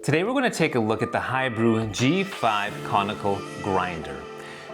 Today we're going to take a look at the HiBrew G5 conical grinder.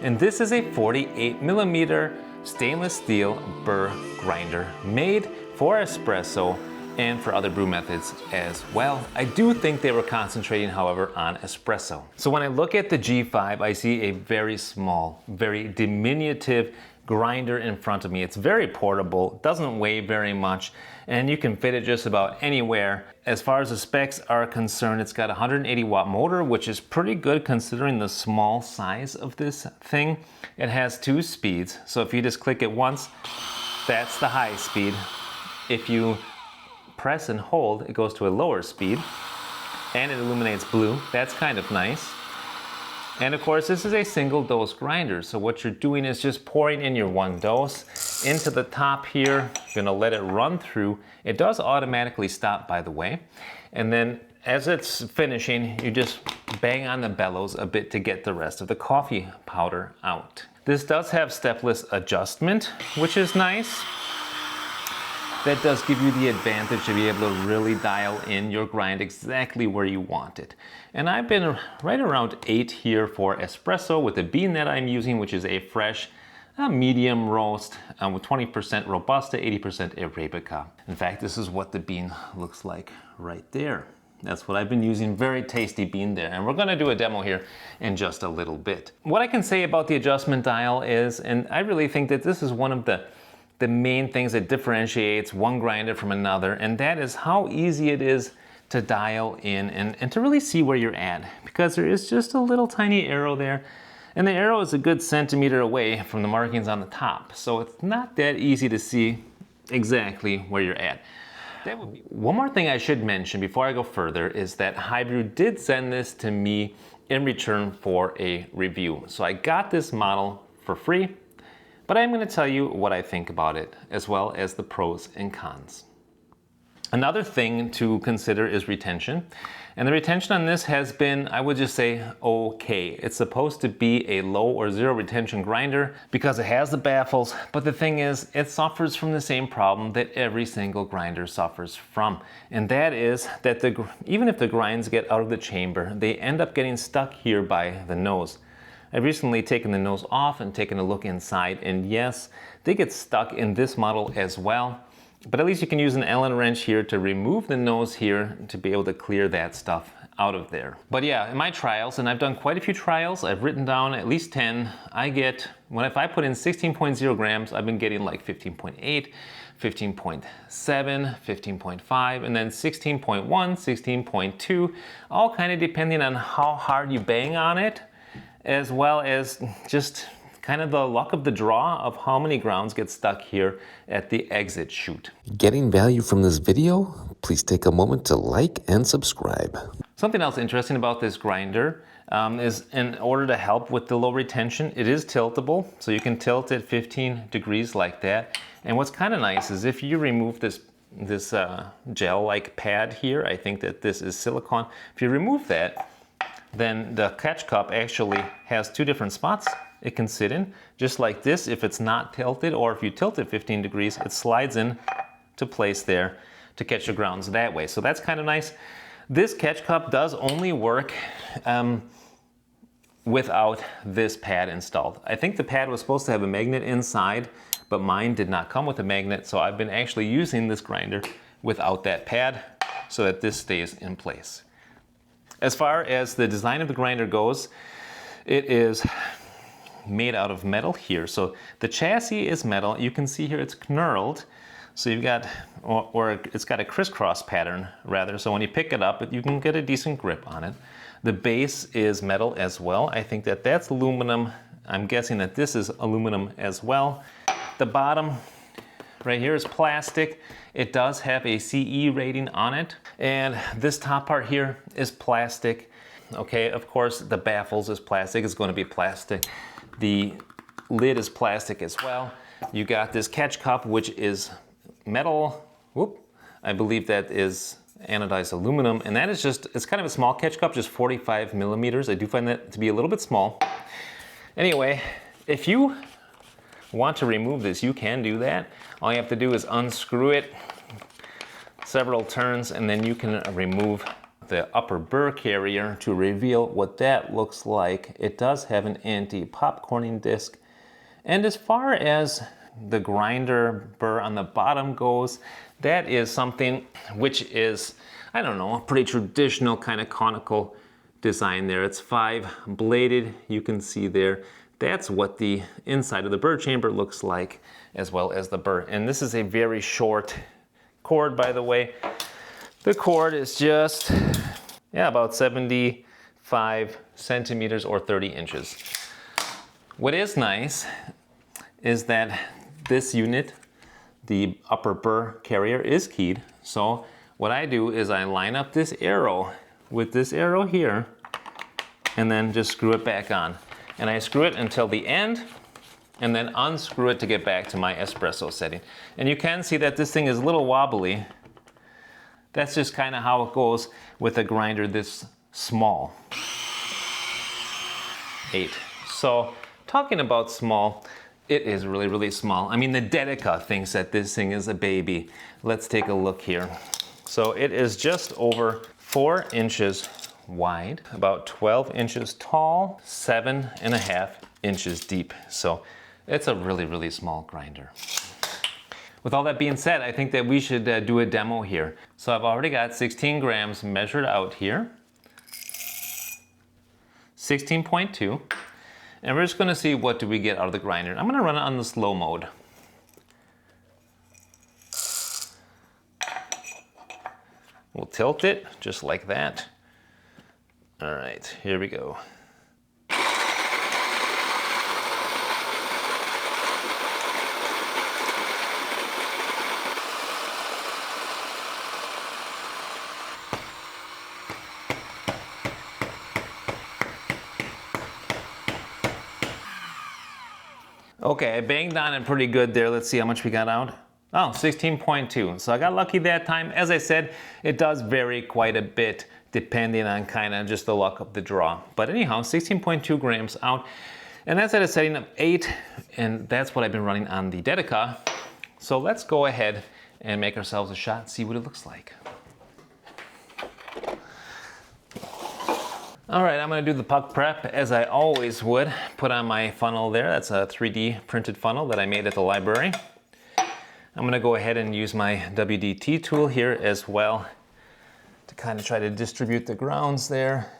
And this is a 48mm stainless steel burr grinder made for espresso and for other brew methods as well. I do think they were concentrating, however, on espresso. So when I look at the G5, I see a very small, very diminutive grinder in front of me. It's very portable, doesn't weigh very much, and you can fit it just about anywhere. As far as the specs are concerned, it's got a 180 watt motor, which is pretty good considering the small size of this thing. It has 2 speeds, so if you just click it once, that's the high speed. If you press and hold, it goes to a lower speed, and it illuminates blue. That's kind of nice. And of course, this is a single dose grinder. So what you're doing is just pouring in your 1 dose into the top here. You're gonna let it run through. It does automatically stop, by the way. And then as it's finishing, you just bang on the bellows a bit to get the rest of the coffee powder out. This does have stepless adjustment, which is nice. That does give you the advantage to be able to really dial in your grind exactly where you want it. And I've been right around 8 here for espresso with the bean that I'm using, which is a fresh medium roast with 20% Robusta, 80% Arabica. In fact, this is what the bean looks like right there. That's what I've been using, very tasty bean there. And we're gonna do a demo here in just a little bit. What I can say about the adjustment dial is, and I really think that this is one of the main things that differentiates one grinder from another, and that is how easy it is to dial in and to really see where you're at, because there is just a little tiny arrow there, and the arrow is a good centimeter away from the markings on the top, so it's not that easy to see exactly where you're at. One more thing I should mention before I go further is that HiBrew did send this to me in return for a review. So I got this model for free, but I'm going to tell you what I think about it, as well as the pros and cons. Another thing to consider is retention. And the retention on this has been, I would just say, okay. It's supposed to be a low or zero retention grinder because it has the baffles, but the thing is, it suffers from the same problem that every single grinder suffers from. And that is that even if the grinds get out of the chamber, they end up getting stuck here by the nose. I've recently taken the nose off and taken a look inside, and yes, they get stuck in this model as well. But at least you can use an Allen wrench here to remove the nose here to be able to clear that stuff out of there. But yeah, in my trials, and I've done quite a few trials, I've written down at least 10, I get, if I put in 16.0 grams, I've been getting like 15.8, 15.7, 15.5, and then 16.1, 16.2, all kind of depending on how hard you bang on it, as well as just kind of the luck of the draw of how many grounds get stuck here at the exit chute. Getting value from this video? Please take a moment to like and subscribe. Something else interesting about this grinder is in order to help with the low retention, it is tiltable. So you can tilt it 15 degrees like that. And what's kind of nice is if you remove this gel-like pad here, I think that this is silicone. If you remove that, then the catch cup actually has 2 different spots it can sit in, just like this if it's not tilted, or if you tilt it 15 degrees, it slides in to place there to catch your grounds that way. So that's kind of nice. This catch cup does only work without this pad installed. I think the pad was supposed to have a magnet inside, but mine did not come with a magnet, so I've been actually using this grinder without that pad so that this stays in place. As far as the design of the grinder goes, it is made out of metal here. So the chassis is metal. You can see here it's knurled. So you've got, or it's got a crisscross pattern rather. So when you pick it up, you can get a decent grip on it. The base is metal as well. I think that that's aluminum. I'm guessing that this is aluminum as well. The bottom right here is plastic. It does have a CE rating on it. And this top part here is plastic. Okay, of course, the baffles is plastic. It's going to be plastic. The lid is plastic as well. You got this catch cup, which is metal. Whoop. I believe that is anodized aluminum. And that is just, it's kind of a small catch cup, just 45 millimeters. I do find that to be a little bit small. Anyway, if you want to remove this, you can do that. All you have to do is unscrew it several turns, and then you can remove the upper burr carrier to reveal what that looks like. It does have an anti-popcorning disc. And as far as the grinder burr on the bottom goes, that is something which is, I don't know, a pretty traditional kind of conical design there. It's 5 bladed, you can see there. That's what the inside of the burr chamber looks like, as well as the burr. And this is a very short cord, by the way. The cord is just, about 75 centimeters or 30 inches. What is nice is that this unit, the upper burr carrier, is keyed. So what I do is I line up this arrow with this arrow here and then just screw it back on. And I screw it until the end and then unscrew it to get back to my espresso setting. And you can see that this thing is a little wobbly. That's just kind of how it goes with a grinder this small. 8. So talking about small, it is really, really small. I mean, the Dedica thinks that this thing is a baby. Let's take a look here. So it is just over 4 inches wide, about 12 inches tall, 7.5 inches deep. So it's a really, really small grinder. With all that being said, I think that we should do a demo here. So I've already got 16 grams measured out here. 16.2. And we're just gonna see what do we get out of the grinder. I'm gonna run it on the slow mode. We'll tilt it just like that. All right, here we go. Okay, I banged on it pretty good there. Let's see how much we got out. Oh, 16.2. So I got lucky that time. As I said, it does vary quite a bit depending on kind of just the luck of the draw. But anyhow, 16.2 grams out. And that's at a setting of 8. And that's what I've been running on the Dedica. So let's go ahead and make ourselves a shot and see what it looks like. All right, I'm gonna do the puck prep as I always would. Put on my funnel there. That's a 3D printed funnel that I made at the library. I'm gonna go ahead and use my WDT tool here as well to kind of try to distribute the grounds there.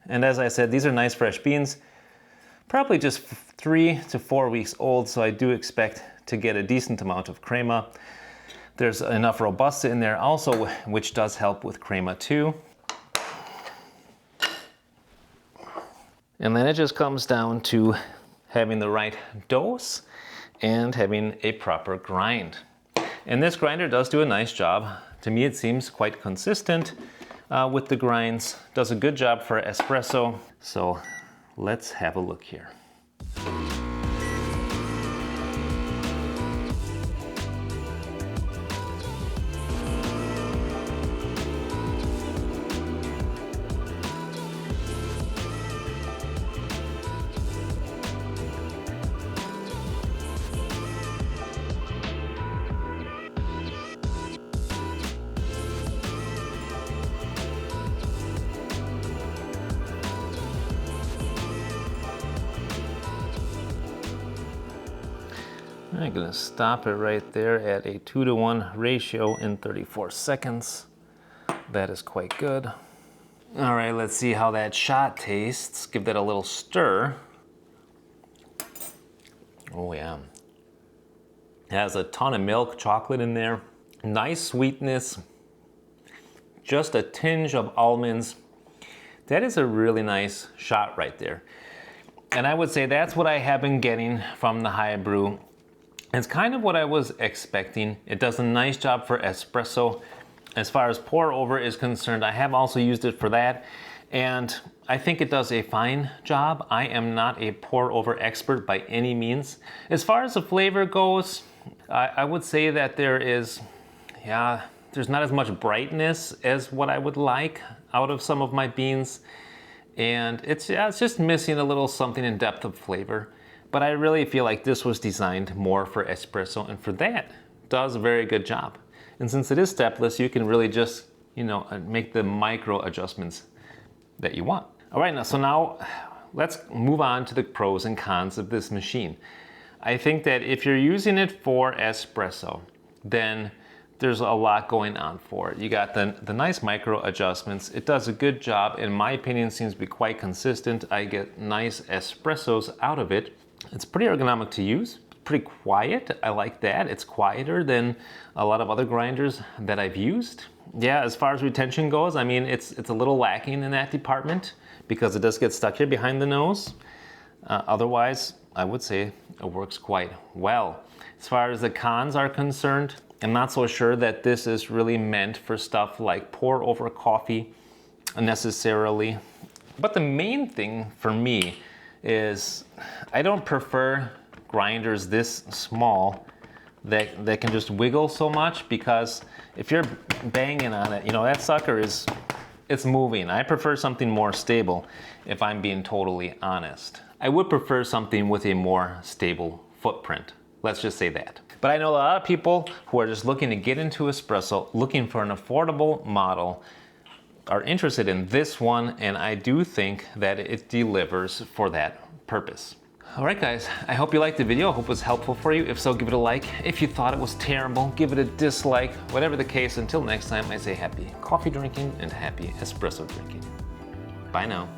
And as I said, these are nice fresh beans, probably just 3 to 4 weeks old, so I do expect to get a decent amount of crema. There's enough Robusta in there also, which does help with crema too. And then it just comes down to having the right dose and having a proper grind. And this grinder does do a nice job. To me, it seems quite consistent with the grinds. Does a good job for espresso. So let's have a look here. I'm gonna stop it right there at a 2-to-1 ratio in 34 seconds. That is quite good. All right, let's see how that shot tastes. Give that a little stir. Oh yeah. It has a ton of milk chocolate in there. Nice sweetness. Just a tinge of almonds. That is a really nice shot right there. And I would say that's what I have been getting from the HiBrew. It's kind of what I was expecting. It does a nice job for espresso. As far as pour over is concerned, I have also used it for that. And I think it does a fine job. I am not a pour over expert by any means. As far as the flavor goes, I would say that there's not as much brightness as what I would like out of some of my beans. And it's just missing a little something in depth of flavor. But I really feel like this was designed more for espresso, and for that, does a very good job. And since it is stepless, you can really just make the micro adjustments that you want. All right, now let's move on to the pros and cons of this machine. I think that if you're using it for espresso, then there's a lot going on for it. You got the nice micro adjustments. It does a good job. In my opinion, seems to be quite consistent. I get nice espressos out of it. It's pretty ergonomic to use, pretty quiet. I like that. It's quieter than a lot of other grinders that I've used. Yeah, as far as retention goes, I mean, it's a little lacking in that department because it does get stuck here behind the nose. Otherwise, I would say it works quite well. As far as the cons are concerned, I'm not so sure that this is really meant for stuff like pour over coffee necessarily. But the main thing for me is I don't prefer grinders this small that can just wiggle so much, because if you're banging on it, that sucker it's moving. I prefer something more stable, if I'm being totally honest. I would prefer something with a more stable footprint. Let's just say that. But I know a lot of people who are just looking to get into espresso, looking for an affordable model, are interested in this one, and I do think that it delivers for that purpose. All right, guys, I hope you liked the video. I hope it was helpful for you. If so, give it a like. If you thought it was terrible, give it a dislike. Whatever the case, until next time, I say happy coffee drinking and happy espresso drinking. Bye now.